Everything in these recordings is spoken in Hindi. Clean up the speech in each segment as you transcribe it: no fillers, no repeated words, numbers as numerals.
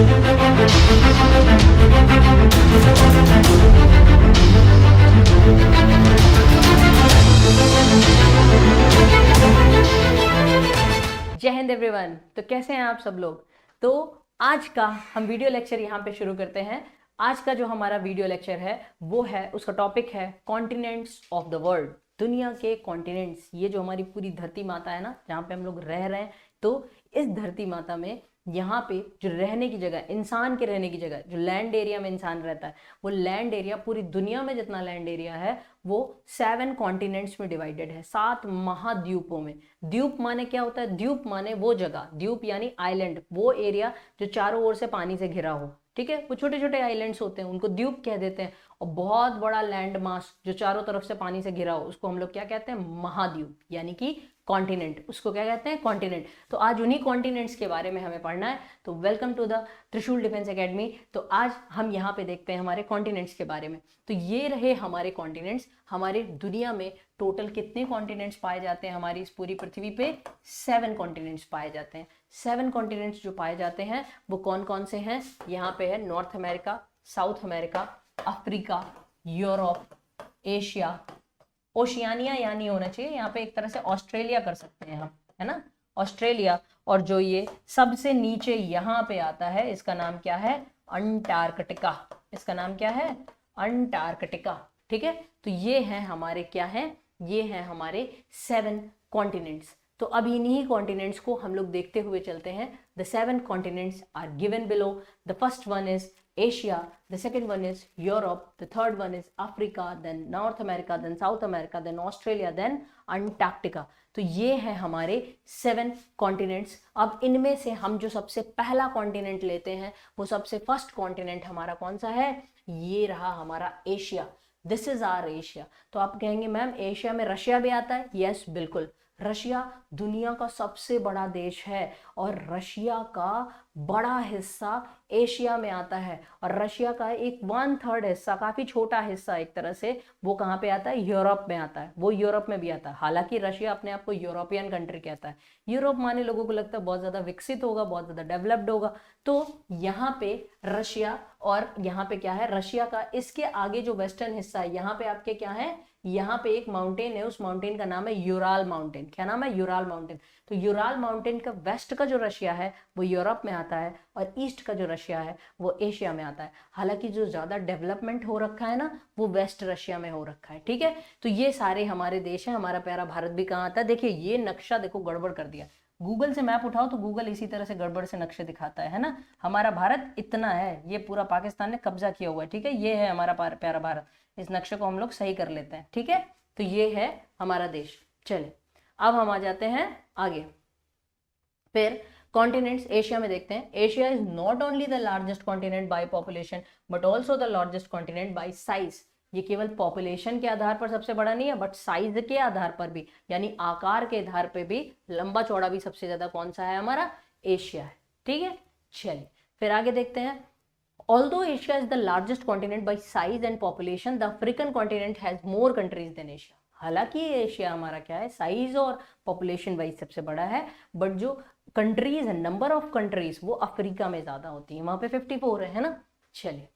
जय हिंद एवरीवन। तो कैसे हैं आप सब लोग। तो आज का हम वीडियो लेक्चर यहाँ पे शुरू करते हैं। आज का जो हमारा वीडियो लेक्चर है वो है, उसका टॉपिक है कॉन्टिनेंट्स ऑफ द वर्ल्ड। दुनिया के कॉन्टिनेंट्स, ये जो हमारी पूरी धरती माता है ना, जहाँ पे हम लोग रह रहे हैं, तो इस धरती माता में यहाँ पे जो रहने की जगह, इंसान के रहने की जगह, जो लैंड एरिया में इंसान रहता है, वो लैंड एरिया पूरी दुनिया में जितना लैंड एरिया है वो 7 कॉन्टिनेंट्स में डिवाइडेड है, 7 महाद्वीपों में। द्वीप माने क्या होता है? द्वीप माने वो जगह, द्वीप यानी आइलैंड, वो एरिया जो चारों ओर से पानी से घिरा हो, ठीक है। वो छोटे छोटे आइलैंड्स होते हैं, उनको द्वीप कह देते हैं। और बहुत बड़ा लैंड मास जो चारों तरफ से पानी से घिरा हो, उसको हम लोग क्या कहते हैं? महाद्वीप, यानी कि कॉन्टिनेंट। उसको क्या कहते हैं? कॉन्टिनेंट। तो आज उन्हीं कॉन्टिनेंट्स के बारे में हमें पढ़ना है। तो वेलकम टू द त्रिशूल डिफेंस एकेडमी। तो आज हम यहाँ पे देखते हैं हमारे कॉन्टिनेंट्स के बारे में। तो ये रहे हमारे कॉन्टिनेंट्स। हमारे दुनिया में टोटल कितने कॉन्टिनेंट्स पाए जाते हैं? हमारी इस पूरी पृथ्वी पे 7 कॉन्टिनेंट्स पाए जाते हैं। 7 कॉन्टिनेंट्स जो पाए जाते हैं वो कौन कौन से हैं? यहाँ पे है north America, South America, Africa, Europe, Asia, Oceania यानी होना चाहिए, यहाँ पे एक तरह से ऑस्ट्रेलिया कर सकते हैं हम, है ना, ऑस्ट्रेलिया। और जो ये सबसे नीचे यहाँ पे आता है, इसका नाम क्या है? अंटार्कटिका। इसका नाम क्या है? अंटार्कटिका, ठीक है। तो ये हैं हमारे क्या हैं? ये हैं हमारे 7 कॉन्टिनेंट्स। तो अब इन्हीं कॉन्टिनेंट्स को हम लोग देखते हुए चलते हैं। The 7 continents are given below. The first one is Asia, the second one is Europe, the third one is Africa, then North America, then South America, then Australia, then Antarctica। तो ये है हमारे 7 कॉन्टिनेंट्स। अब इनमें से हम जो सबसे पहला कॉन्टिनेंट लेते हैं, वो सबसे फर्स्ट कॉन्टिनेंट हमारा कौन सा है? ये रहा हमारा Asia. This is our Asia. तो आप कहेंगे मैम एशिया में रशिया भी आता है? यस, बिल्कुल। रशिया दुनिया का सबसे बड़ा देश है और रशिया का बड़ा हिस्सा एशिया में आता है। और रशिया का एक 1/3 हिस्सा, काफी छोटा हिस्सा एक तरह से, वो कहाँ पे आता है? यूरोप में आता है। वो यूरोप में भी आता है। हालांकि रशिया अपने आप को यूरोपियन कंट्री कहता है। यूरोप माने लोगों को लगता है बहुत ज्यादा विकसित होगा, बहुत ज्यादा डेवलप्ड होगा। तो यहाँ पे रशिया, और यहाँ पे क्या है? रशिया का इसके आगे जो वेस्टर्न हिस्सा है, यहाँ पे आपके क्या है? यहाँ पे एक माउंटेन है, उस माउंटेन का नाम है यूराल माउंटेन। क्या नाम है? Ural mountain. तो यूराल माउंटेन का वेस्ट का जो रशिया है वो यूरोप में आता है, और ईस्ट का जो रशिया है वो एशिया में आता है। हालांकि जो ज्यादा डेवलपमेंट हो रखा है ना, वो वेस्ट रशिया में हो रखा है, ठीक है। तो ये सारे हमारे देश हैं। हमारा प्यारा भारत भी कहाँ आता है? देखिए ये नक्शा देखो गड़बड़ कर दिया। गूगल से मैप उठाओ तो गूगल इसी तरह से गड़बड़ से नक्शे दिखाता है ना। हमारा भारत इतना है, ये पूरा पाकिस्तान ने कब्जा किया हुआ है, ठीक है। ये है हमारा प्यारा भारत। इस नक्शे को हम लोग सही कर लेते हैं, ठीक है। तो ये है हमारा देश। चले अब हम आ जाते हैं आगे। फिर कॉन्टिनेंट्स एशिया में देखते हैं। Asia is not only the largest continent by population but also the largest continent bye size. ये केवल पॉपुलेशन के आधार पर सबसे बड़ा नहीं है, बट साइज के आधार पर भी, यानी आकार के आधार पर भी, लंबा चौड़ा भी सबसे ज्यादा कौन सा है? हमारा एशिया है, ठीक है। चलिए फिर आगे देखते हैं। Although Asia is the largest continent by size and population, the African continent has more countries than Asia। हालांकि एशिया हमारा क्या है? साइज और पॉपुलेशन वाइज सबसे बड़ा है, बट जो कंट्रीज है, नंबर ऑफ कंट्रीज, वो अफ्रीका में ज्यादा होती है। वहां पे 54 है ना। चलिए,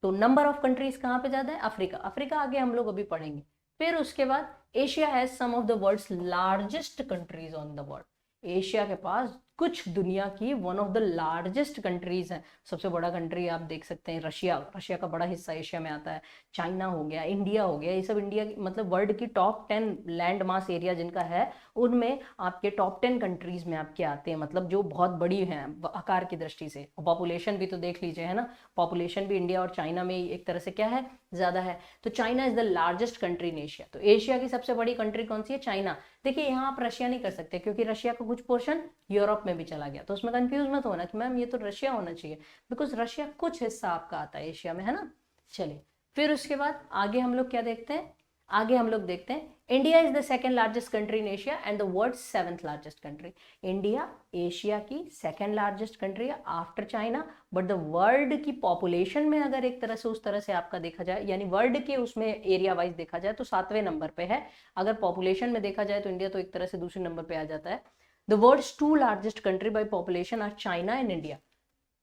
तो नंबर ऑफ कंट्रीज कहाँ पे ज्यादा है? अफ्रीका। अफ्रीका आगे हम लोग अभी पढ़ेंगे। फिर उसके बाद Asia has some of the world's largest countries on the world. Asia के पास कुछ दुनिया की one of the largest countries हैं। सबसे बड़ा कंट्री आप देख सकते हैं रशिया। रशिया का बड़ा हिस्सा एशिया में आता है। चाइना हो गया, इंडिया हो गया, ये सब इंडिया मतलब वर्ल्ड की टॉप 10 लैंड मास एरिया जिनका है, उनमें आपके टॉप 10 कंट्रीज में आपके आते हैं, मतलब जो बहुत बड़ी हैं आकार की दृष्टि से। और पॉपुलेशन भी तो देख लीजिए, है ना। पॉपुलेशन भी इंडिया और चाइना में एक तरह से क्या है? ज्यादा है। तो China is the largest country in Asia. तो एशिया की सबसे बड़ी कंट्री कौन सी है? चाइना। देखिए यहाँ आप रशिया नहीं कर सकते, क्योंकि रशिया का कुछ पोर्शन यूरोप में भी चला गया। तो उसमें कंफ्यूज मत होना कि मैम ये तो रशिया होना चाहिए, बिकॉज रशिया कुछ हिस्सा आपका आता है एशिया में, है ना। चलिए फिर उसके बाद आगे हम लोग क्या देखते हैं? आगे हम लोग देखते हैं India is the second largest country in Asia and the world 7th largest country. India Asia की सेकंड लार्जेस्ट कंट्री है after China, but the world की पॉपुलेशन में अगर एक तरह से उस तरह से आपका देखा जाए, यानी वर्ल्ड के उसमें एरिया वाइज देखा जाए तो 7वें नंबर पे है। अगर पॉपुलेशन में देखा जाए तो इंडिया तो एक तरह से दूसरे नंबर पे आ जाता है। The world's 2 largest country by population are China and India.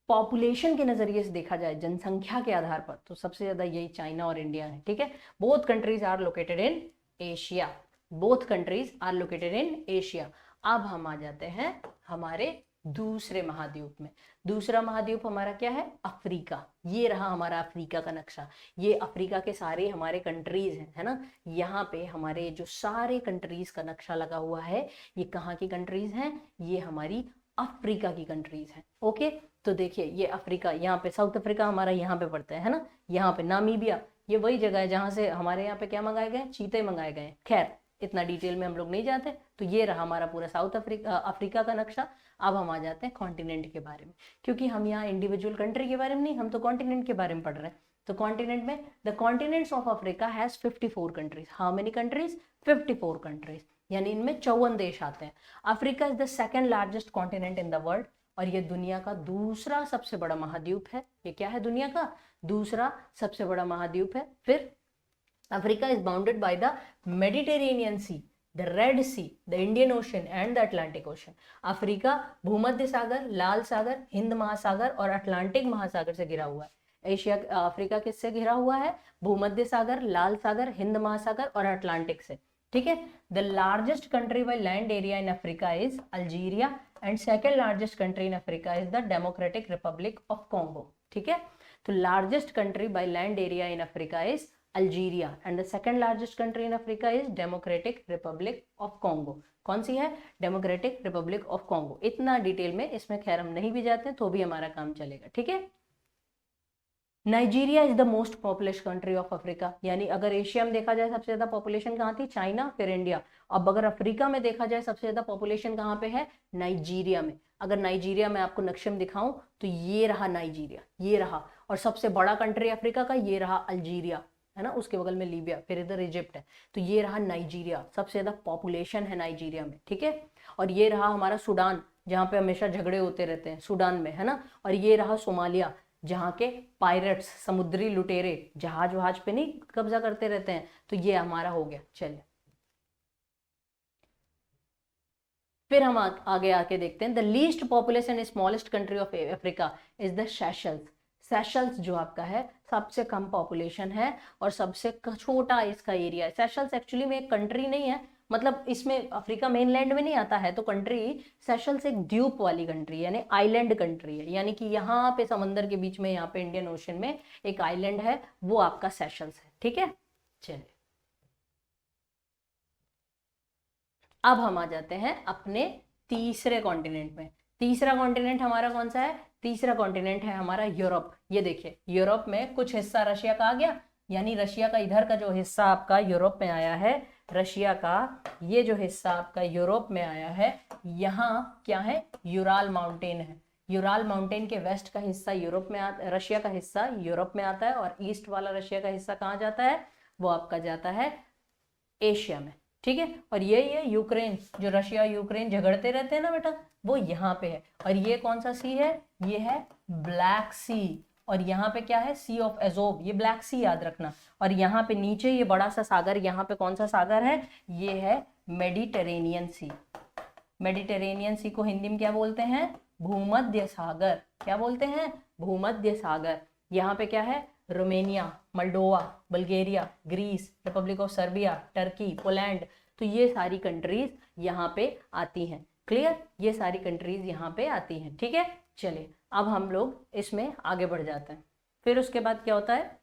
Population के नजरिए से देखा जाए, जनसंख्या के आधार पर, तो सबसे ज्यादा यही चाइना और इंडिया है, ठीक है। Both countries are located in Asia, both countries are located in Asia. अब हम आ जाते हैं हमारे दूसरे महाद्वीप में। दूसरा महाद्वीप हमारा क्या है? अफ्रीका। ये रहा हमारा अफ्रीका का नक्शा। ये अफ्रीका के सारे हमारे कंट्रीज हैं, है ना। यहाँ पे हमारे जो सारे कंट्रीज का नक्शा लगा हुआ है, ये कहाँ की कंट्रीज हैं? ये हमारी अफ्रीका की कंट्रीज हैं। ओके, तो देखिए ये अफ्रीका, यहाँ पे साउथ अफ्रीका हमारा यहाँ पे पड़ता है ना। यहाँ पे नामीबिया, ये वही जगह है जहाँ से हमारे यहाँ पे क्या मंगाए गए? चीते मंगाए गए। खैर इतना डिटेल में हम लोग नहीं जाते। तो ये रहा हमारा पूरा साउथ अफ्रीका का नक्शा। अब हम आ जाते हैं कॉन्टिनेंट के बारे में, क्योंकि हम यहाँ इंडिविजुअल कंट्री के बारे में नहीं, हम तो कॉन्टिनेंट के बारे में पढ़ रहे हैं। तो कॉन्टिनेंट में the continents of Africa has 54 countries. How many countries? 54 countries, यानी इनमें 54 देश आते हैं। Africa is the second largest continent in the world, और ये दुनिया का दूसरा सबसे बड़ा महाद्वीप है। ये क्या है? दुनिया का दूसरा सबसे बड़ा महाद्वीप है। फिर Africa is bounded by the Mediterranean Sea, the Red Sea, the Indian Ocean and the Atlantic Ocean. Africa भूमध्य सागर, लाल सागर, हिंद महासागर और अटलांटिक महासागर से घिरा हुआ है। एशिया, अफ्रीका किससे घिरा हुआ है? भूमध्य सागर, लाल सागर, हिंद महासागर और अटलांटिक से, ठीक है। The largest country by land area in Africa is Algeria, and second largest country in Africa is the democratic Republic of Congo, ठीक है। तो largest country by land area in Africa is Algeria, and the second largest country in Africa is democratic Republic of Congo. कौन सी है? Democratic Republic of Congo. इतना डिटेल में इसमें खैर हम नहीं भी जाते तो भी हमारा काम चलेगा, ठीक है। Nigeria is the most populous country of Africa, यानी अगर एशिया में देखा जाए सबसे ज्यादा पॉपुलेशन कहाँ थी? चाइना, फिर इंडिया। अब अगर अफ्रीका में देखा जाए सबसे ज्यादा पॉपुलेशन कहाँ पे है? नाइजीरिया में। अगर नाइजीरिया में आपको नक्शे में दिखाऊं तो ये रहा नाइजीरिया, ये रहा। और सबसे बड़ा कंट्री अफ्रीका का ये रहा अल्जीरिया, है ना। उसके बगल में लीबिया, फिर इधर इजिप्ट है। तो ये रहा नाइजीरिया, सबसे ज्यादा पॉपुलेशन है नाइजीरिया में, ठीक है। और ये रहा हमारा सूडान, जहाँ पे हमेशा झगड़े होते रहते हैं, सूडान में, है ना। और ये रहा सोमालिया, जहाँ के पायरेट्स, समुद्री लुटेरे, जहाज वहाज पे नहीं कब्जा करते रहते हैं। तो ये हमारा हो गया। चलिए फिर हम आगे आके देखते हैं। The least population smallest country of Africa is the Seychelles. Seychelles जो आपका है सबसे कम पॉपुलेशन है और सबसे छोटा इसका एरिया है। सेशल्स एक्चुअली में एक कंट्री नहीं है, मतलब इसमें अफ्रीका मेनलैंड में नहीं आता है। तो कंट्री सेशल्स एक द्वीप वाली कंट्री है, यानी आइलैंड कंट्री है, यानी कि यहाँ पे समंदर के बीच में, यहाँ पे इंडियन ओशन में एक आइलैंड है, वो आपका सेशल्स है, ठीक है। चलिए अब हम आ जाते हैं अपने तीसरे कॉन्टिनेंट में। तीसरा कॉन्टिनेंट हमारा कौन सा है? तीसरा कॉन्टिनेंट है हमारा यूरोप। ये देखिए यूरोप में कुछ हिस्सा रशिया का आ गया, यानी रशिया का इधर का जो हिस्सा आपका यूरोप में आया है, रशिया का ये जो हिस्सा आपका यूरोप में आया है, यहाँ क्या है? यूराल माउंटेन है। यूराल माउंटेन के वेस्ट का हिस्सा यूरोप में रशिया का हिस्सा यूरोप में आता है, और ईस्ट वाला रशिया का हिस्सा कहाँ जाता है? वो आपका जाता है एशिया में, ठीक है। और ये यूक्रेन, जो रशिया यूक्रेन झगड़ते रहते हैं ना बेटा, वो यहाँ पे है। और ये कौन सा सी है? ये है ब्लैक सी। और यहाँ पे क्या है? सी ऑफ एजोव, ये ब्लैक सी याद रखना। और यहाँ पे नीचे ये बड़ा सा सागर, यहाँ पे कौन सा सागर है? ये है मेडिटेरेनियन सी। मेडिटेरेनियन सी को हिंदी में क्या बोलते हैं? भूमध्य सागर। क्या बोलते हैं? भूमध्य सागर। यहाँ पे क्या है? Romania, Moldova, Bulgaria, Greece, Republic of Serbia, Turkey, Poland. तो ये सारी कंट्रीज यहाँ पे आती हैं। क्लियर? ये सारी कंट्रीज यहाँ पे आती हैं, ठीक है। चलिए अब हम लोग इसमें आगे बढ़ जाते हैं। फिर उसके बाद क्या होता है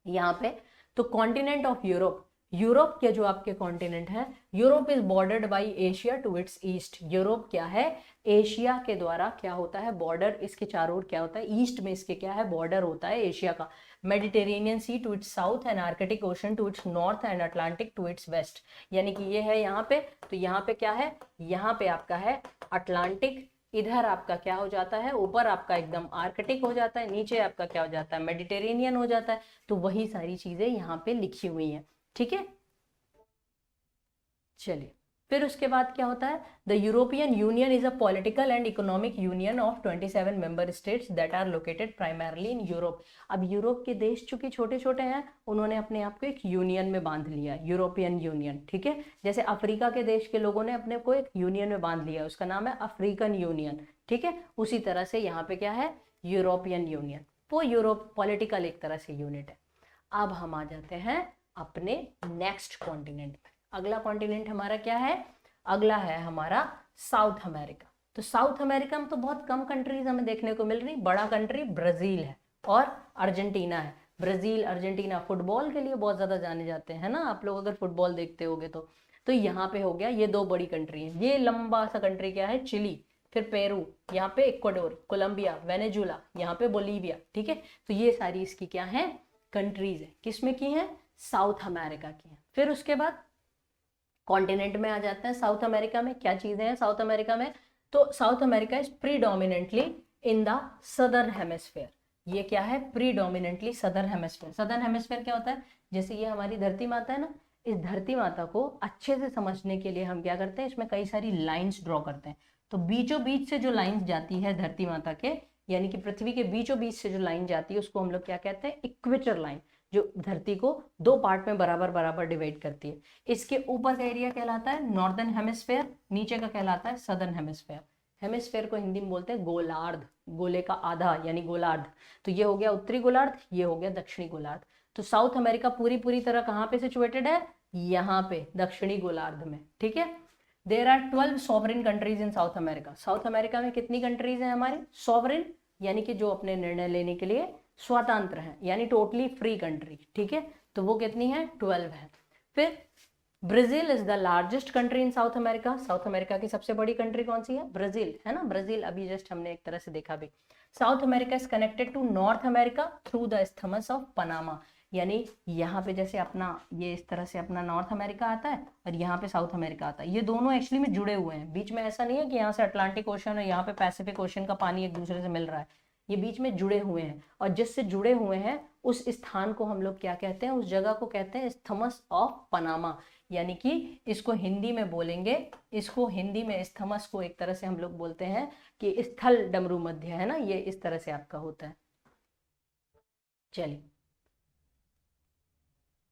यहाँ पे? तो कॉन्टिनेंट ऑफ यूरोप, यूरोप के जो आपके कॉन्टिनेंट है, Europe is bordered by Asia to its east. Europe क्या है? एशिया के द्वारा क्या होता है? बॉर्डर, इसके चारों ओर क्या होता है? ईस्ट में इसके क्या है? बॉर्डर होता है एशिया का। Mediterranean Sea to its south and Arctic Ocean to its north and Atlantic to its west. यानी कि ये है यहाँ पे। तो यहाँ पे क्या है? यहाँ पे आपका है अटलांटिक, इधर आपका क्या हो जाता है? ऊपर आपका एकदम आर्कटिक हो जाता है, नीचे आपका क्या हो जाता है? मेडिटेरेनियन हो जाता है। तो वही सारी चीजें यहाँ पे लिखी हुई हैं, ठीक है। चलिए फिर उसके बाद क्या होता है? The European Union is a political and economic union of 27 member states that are located primarily in Europe. अब यूरोप के देश चूंकि छोटे छोटे हैं, उन्होंने अपने आप को एक यूनियन में बांध लिया, यूरोपियन यूनियन, ठीक है। जैसे अफ्रीका के देश के लोगों ने अपने को एक यूनियन में बांध लिया, उसका नाम है अफ्रीकन यूनियन, ठीक है। उसी तरह से यहाँ पे क्या है? यूरोपियन यूनियन, वो यूरोप पॉलिटिकल एक तरह से यूनिट है। अब हम आ जाते हैं अपने नेक्स्ट कॉन्टिनेंट पे। अगला कॉन्टिनेंट हमारा क्या है? अगला है हमारा साउथ अमेरिका। तो साउथ अमेरिका में तो बहुत कम कंट्रीज हमें देखने को मिल रही। बड़ा कंट्री ब्राजील है और अर्जेंटीना है। ब्राजील अर्जेंटीना फुटबॉल के लिए बहुत ज्यादा जाने जाते हैं ना, आप लोग अगर फुटबॉल देखते होगे तो यहाँ पे हो गया, ये दो बड़ी कंट्री है। ये लंबा सा कंट्री क्या है? चिली, फिर पेरू, यहाँ पे इक्वाडोर, कोलंबिया, वेनेजुला, यहाँ पे बोलीविया। ठीक है, तो ये सारी इसकी क्या है? कंट्रीज है। किसमें की है? साउथ अमेरिका की है। फिर उसके बाद कॉन्टिनेंट में आ जाते हैं। साउथ अमेरिका में क्या चीजें हैं? साउथ अमेरिका में तो south America is predominantly in the southern hemisphere. ये क्या है? Predominantly southern hemisphere. Southern hemisphere क्या होता है? जैसे ये हमारी धरती माता है ना, इस धरती माता को अच्छे से समझने के लिए हम क्या करते हैं, इसमें कई सारी लाइंस ड्रॉ करते हैं। तो बीचों बीच से जो लाइंस जाती है धरती माता के, यानी कि पृथ्वी के बीचों बीच से जो लाइन जाती है उसको हम लोग क्या कहते हैं? इक्वेटर लाइन, जो धरती को दो पार्ट में बराबर बराबर डिवाइड करती है। इसके ऊपर का एरिया कहलाता है नॉर्दर्न हेमिस्फेयर, नीचे का कहलाता है सदर्न हेमिस्फेयर। हेमिस्फेयर को हिंदी में बोलते हैं गोलार्ध, गोले का आधा यानी गोलार्ध। तो ये हो गया उत्तरी गोलार्ध, ये हो गया दक्षिणी गोलार्ध। तो साउथ अमेरिका पूरी तरह कहाँ पे सिचुएटेड है? यहाँ पे दक्षिणी गोलार्ध में। ठीक है, there are 12 sovereign countries in South America. South America में कितनी कंट्रीज हैं हमारी? सॉवरेन यानी कि जो अपने निर्णय लेने के लिए स्वतंत्र है, यानी टोटली फ्री कंट्री। ठीक है, तो वो कितनी है? 12 है। फिर Brazil is the largest country in South America. South America की सबसे बड़ी कंट्री कौन सी है? ब्राजील है ना। ब्राजील अभी जस्ट हमने एक तरह से देखा भी। South America is connected to North America through the isthmus of Panama, यानी यहाँ पे जैसे अपना ये इस तरह से अपना नॉर्थ अमेरिका आता है और यहाँ पे साउथ अमेरिका आता है। ये दोनों एक्चुअली में जुड़े हुए हैं। बीच में ऐसा नहीं है कि यहाँ से अटलांटिक ओशन और यहाँ पे पैसिफिक ओशन का पानी एक दूसरे से मिल रहा है। ये बीच में जुड़े हुए हैं, और जिससे जुड़े हुए हैं उस स्थान को हम लोग क्या कहते हैं? उस जगह को कहते हैं इस्थमस ऑफ पनामा। यानी कि इसको हिंदी में बोलेंगे, इसको हिंदी में इस्थमस को एक तरह से हम लोग बोलते हैं कि स्थल डमरू मध्य, है ना, ये इस तरह से आपका होता है। चलिए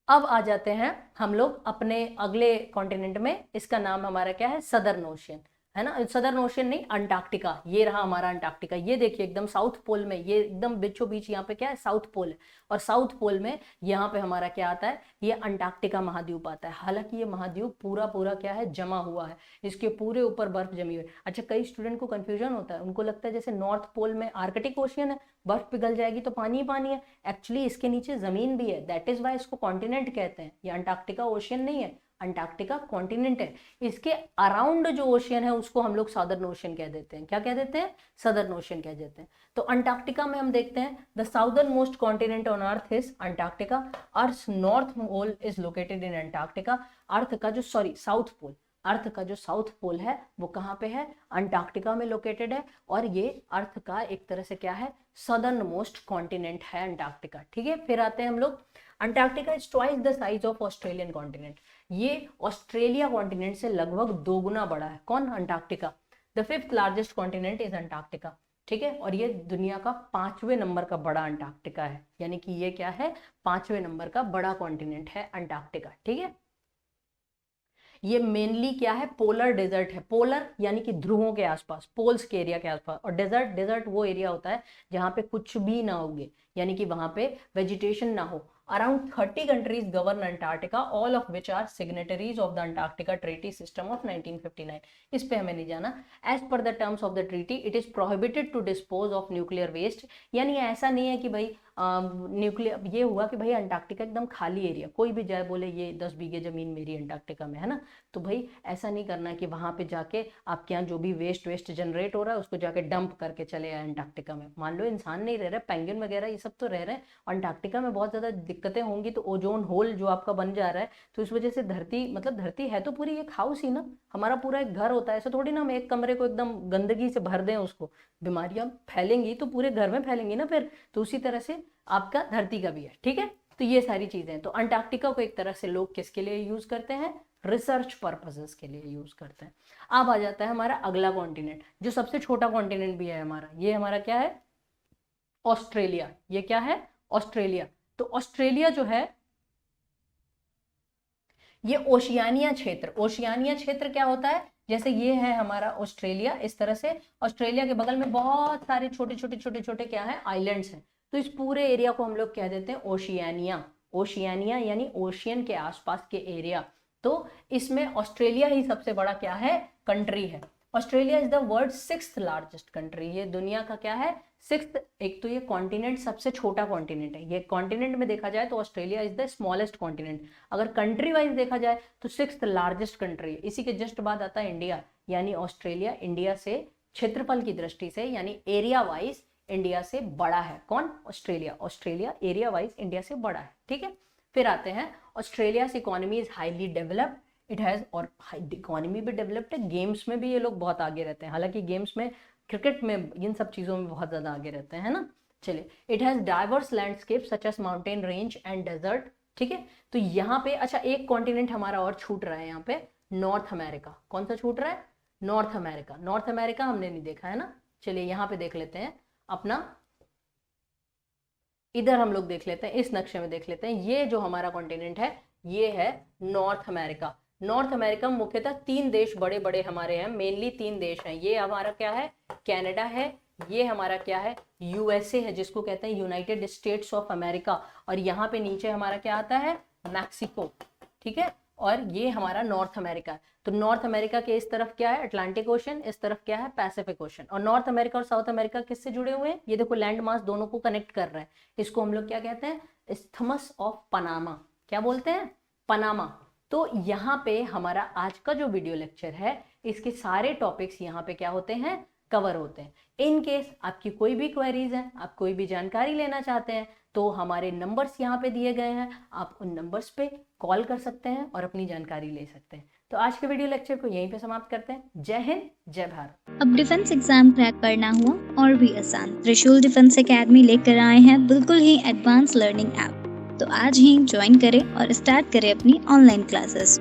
अब आ जाते हैं हम लोग अपने अगले कॉन्टिनेंट में। इसका नाम हमारा क्या है? सदर्न ओशियन, है ना। सदर्न ओशियन नहीं, अंटार्कटिका। ये रहा हमारा अंटार्कटिका। ये देखिए एकदम साउथ पोल में, ये एकदम बीचों बीच यहाँ पे क्या है? साउथ पोल है। और साउथ पोल में यहाँ पे हमारा क्या आता है? ये अंटार्कटिका महाद्वीप आता है। हालांकि ये महाद्वीप पूरा क्या है? जमा हुआ है, इसके पूरे ऊपर बर्फ जमी हुई है। अच्छा, कई स्टूडेंट को कंफ्यूजन होता है, उनको लगता है जैसे नॉर्थ पोल में आर्कटिक ओशियन है, बर्फ पिघल जाएगी तो पानी ही पानी है। एक्चुअली इसके नीचे जमीन भी है, दैट इज वाई इसको कॉन्टिनेंट कहते हैं। ये अंटार्कटिका ओशियन नहीं है, अंटार्कटिका कॉन्टिनेंट है। इसके अराउंड जो ओशियन है उसको हम लोग सदर्न ओशियन कह देते हैं। क्या कह देते हैं? सदर्न ओशियन कह देते हैं। तो अंटार्कटिका में हम देखते हैं the southern most continent on earth is Antarctica. Earth north pole is located in Antarctica. Earth का जो साउथ पोल, अर्थ का जो साउथ पोल है वो कहाँ पे है? अंटार्कटिका में लोकेटेड है। और ये अर्थ का एक तरह से क्या है? सदर्न मोस्ट कॉन्टिनेंट है अंटार्कटिका। ठीक है, फिर आते हैं हम लोग, Antarctica is twice the size of Australian continent. ये ऑस्ट्रेलिया कॉन्टिनेंट से लगभग 2 गुना बड़ा है। कौन? Antarctica. The 5th largest continent is Antarctica. ठीक है, और ये दुनिया का 5वें नंबर का बड़ा अंटार्कटिका है, यानी कि ये क्या है? 5वें नंबर का बड़ा कॉन्टिनेंट है अंटार्कटिका। ठीक है, ये मेनली क्या है? पोलर डेजर्ट है। पोलर यानी कि ध्रुवों के आसपास, पोल्स के एरिया के आसपास। और डेजर्ट वो एरिया होता है जहाँ पे कुछ भी ना उगे, यानी कि वहां पे वेजिटेशन ना हो। Around 30 countries govern Antarctica, all of which are signatories of the Antarctica Treaty System of 1959. इस पे हमें नहीं जाना। As per the terms of the treaty, it is prohibited to dispose of nuclear waste. यानी ऐसा नहीं है कि भाई न्यूक्लियर, ये हुआ कि भाई अंटार्कटिका एकदम खाली एरिया, कोई भी जाए बोले ये 10 बीघे जमीन मेरी अंटार्कटिका में, है ना। तो भाई ऐसा नहीं करना कि वहां पे जाके आपके यहाँ जो भी वेस्ट जनरेट हो रहा है उसको जाके डंप करके चले आए अंटार्कटिका में। मान लो इंसान नहीं रह रहे, पेंगुइन वगैरह ये सब तो रह रहे हैं। अंटार्कटिका में बहुत ज्यादा दिक्कतें होंगी, तो ओजोन होल जो आपका बन जा रहा है, तो इस वजह से धरती, मतलब धरती है तो पूरी एक हाउस ही ना, हमारा पूरा एक घर होता है। ऐसा थोड़ी ना हम एक कमरे को एकदम गंदगी से भर दें, उसको बीमारियां फैलेंगी तो पूरे घर में फैलेंगी ना फिर। तो उसी तरह से आपका धरती का भी है। ठीक है, तो ये सारी चीजें। तो अंटार्कटिका को एक तरह से लोग किसके लिए यूज करते हैं? रिसर्च पर्पसेस के लिए यूज करते हैं। अब आ जाता है हमारा अगला कॉन्टिनेंट, जो सबसे छोटा कॉन्टिनेंट भी है हमारा। ये हमारा क्या है? ऑस्ट्रेलिया। ये क्या है? ऑस्ट्रेलिया। तो ऑस्ट्रेलिया जो है ये ओशियानिया क्षेत्र, ओशियानिया क्षेत्र क्या होता है? जैसे ये है हमारा ऑस्ट्रेलिया, इस तरह से ऑस्ट्रेलिया के बगल में बहुत सारे छोटे छोटे छोटे छोटे क्या है, आइलैंड्स हैं। तो इस पूरे एरिया को हम लोग कह देते हैं ओशियानिया। ओशियानिया यानी ओशियन के आसपास के एरिया। तो इसमें ऑस्ट्रेलिया ही सबसे बड़ा क्या है, कंट्री है। Australia is the world 6th largest country. ये दुनिया का क्या है, 6th। एक तो ये कॉन्टिनेंट सबसे छोटा कॉन्टिनेंट है, ये कॉन्टिनेंट में देखा जाए तो Australia is the smallest continent. अगर कंट्री वाइज देखा जाए तो 6th लार्जेस्ट कंट्री है। इसी के जस्ट बाद आता है इंडिया, यानी ऑस्ट्रेलिया इंडिया से क्षेत्रफल की दृष्टि से यानी एरिया वाइज इंडिया से बड़ा है। कौन, Australia. Australia area wise India से बड़ा है, ठीक है। फिर आते हैं Australia economy is highly developed, it has, और इकोनॉमी भी डेवलप्ड है, गेम्स में भी ये लोग बहुत आगे रहते हैं। हालांकि गेम्स में, क्रिकेट में, इन सब चीजों में बहुत ज्यादा आगे रहते हैं, है ना। चलिए, it has diverse landscape such as mountain range and desert, ठीक है। तो यहाँ पे अच्छा एक कॉन्टिनेंट हमारा और छूट रहा है यहाँ पे, नॉर्थ अमेरिका। कौन सा छूट रहा है, नॉर्थ अमेरिका। नॉर्थ अमेरिका हमने नहीं देखा है ना। चलिए यहाँ पे देख लेते हैं अपना, इधर हम लोग देख लेते हैं, इस नक्शे में देख लेते हैं। ये जो हमारा कॉन्टिनेंट है ये है नॉर्थ अमेरिका। नॉर्थ अमेरिका में मुख्यतः 3 देश बड़े बड़े हमारे हैं, मेनली 3 देश हैं। ये हमारा क्या है, कनाडा है, ये हमारा क्या है, यूएसए है, जिसको कहते हैं यूनाइटेड स्टेट्स ऑफ अमेरिका, और यहाँ पे नीचे हमारा क्या आता है, मैक्सिको, ठीक है। और ये हमारा नॉर्थ अमेरिका। तो नॉर्थ अमेरिका के इस तरफ क्या है, अटलांटिक ओशन, इस तरफ क्या है, पैसिफिक ओशन। और नॉर्थ अमेरिका और साउथ अमेरिका किससे जुड़े हुए हैं, ये देखो लैंड मास दोनों को कनेक्ट कर रहा है। इसको हम लोग क्या कहते हैं, इस्थमस ऑफ पनामा। क्या बोलते हैं, पनामा। तो यहाँ पे हमारा आज का जो वीडियो लेक्चर है, इसके सारे टॉपिक्स यहाँ पे क्या होते हैं, कवर होते हैं। इन केस आपकी कोई भी क्वेरीज है, आप कोई भी जानकारी लेना चाहते हैं, तो हमारे नंबर्स यहाँ पे दिए गए हैं, आप उन नंबर्स पे कॉल कर सकते हैं और अपनी जानकारी ले सकते हैं। तो आज के वीडियो लेक्चर को यहीं पे समाप्त करते हैं। जय हिंद, जय भारत। अब डिफेंस एग्जाम क्रैक करना हुआ और भी आसान, त्रिशूल डिफेंस एकेडमी लेकर आए हैं बिल्कुल ही एडवांस लर्निंग ऐप। तो आज ही ज्वाइन करें और स्टार्ट करें अपनी ऑनलाइन क्लासेस।